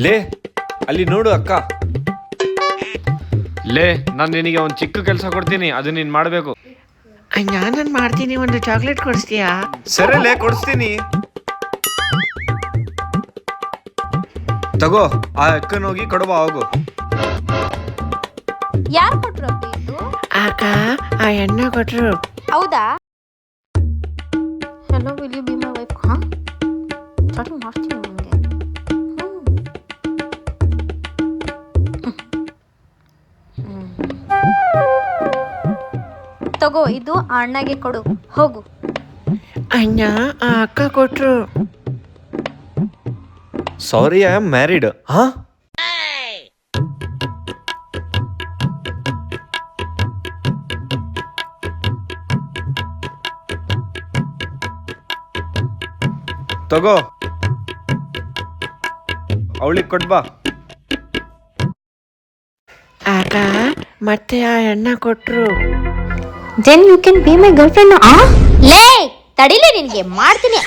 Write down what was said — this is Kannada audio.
ಲೇ ಅಲ್ಲಿ ನೋಡು ಅಕ್ಕ. ಲೇ ನಾನು ನಿನಗೆ ಒಂದು ಚಿಕ್ಕ ಕೆಲಸ ಕೊಡ್ತೀನಿ, ಅದು ನೀನು ಮಾಡಬೇಕು. ನಾನು ಮಾಡ್ತೀನಿ, ಒಂದು ಚಾಕ್ಲೇಟ್ ಕೊಡಿಸ್ತೀಯಾ? ಸರಿ ಲೇ, ಕೊಡಿಸ್ತೀನಿ. ತಗೋ, ಆ ಅಕ್ಕನ ಹೋಗಿ ಕೊಡುವ ಹೋಗು. ಯಾರು ಕೊಟ್ರು ಅಪ್ಪಿ ಇದು? ಅಕ್ಕ, ಆ ಎಣ್ಣೆ ಕೊಟ್ರು. ಹೌದಾ? Hello, will you be my wife? ಹಾ, ಸ್ಟಾರ್ಟಿಂಗ್ ಮಾಡ್ತೀನಿ ನಿಮಗೆ. ತಗೋ, ಇದು ಆ ಅಣ್ಣಗೆ ಕೊಡು, ಹೋಗು. ಅಣ್ಣ, ಆ ಅಕ್ಕ ಕೊಟ್ರು. Sorry, I am married. ಹಾ, ತಗೋ, ಅವಳಿಗೆ ಕೊಡ್ಬಾ. ಅಕ್ಕ, ಮತ್ತೆ ಆ ಎಣ್ಣೆ ಕೊಟ್ರು. Then you can be my girlfriend. ಲೇ, ತಡಿಲೇ, ನಿನಗೆ ಮಾಡ್ತೀನಿ.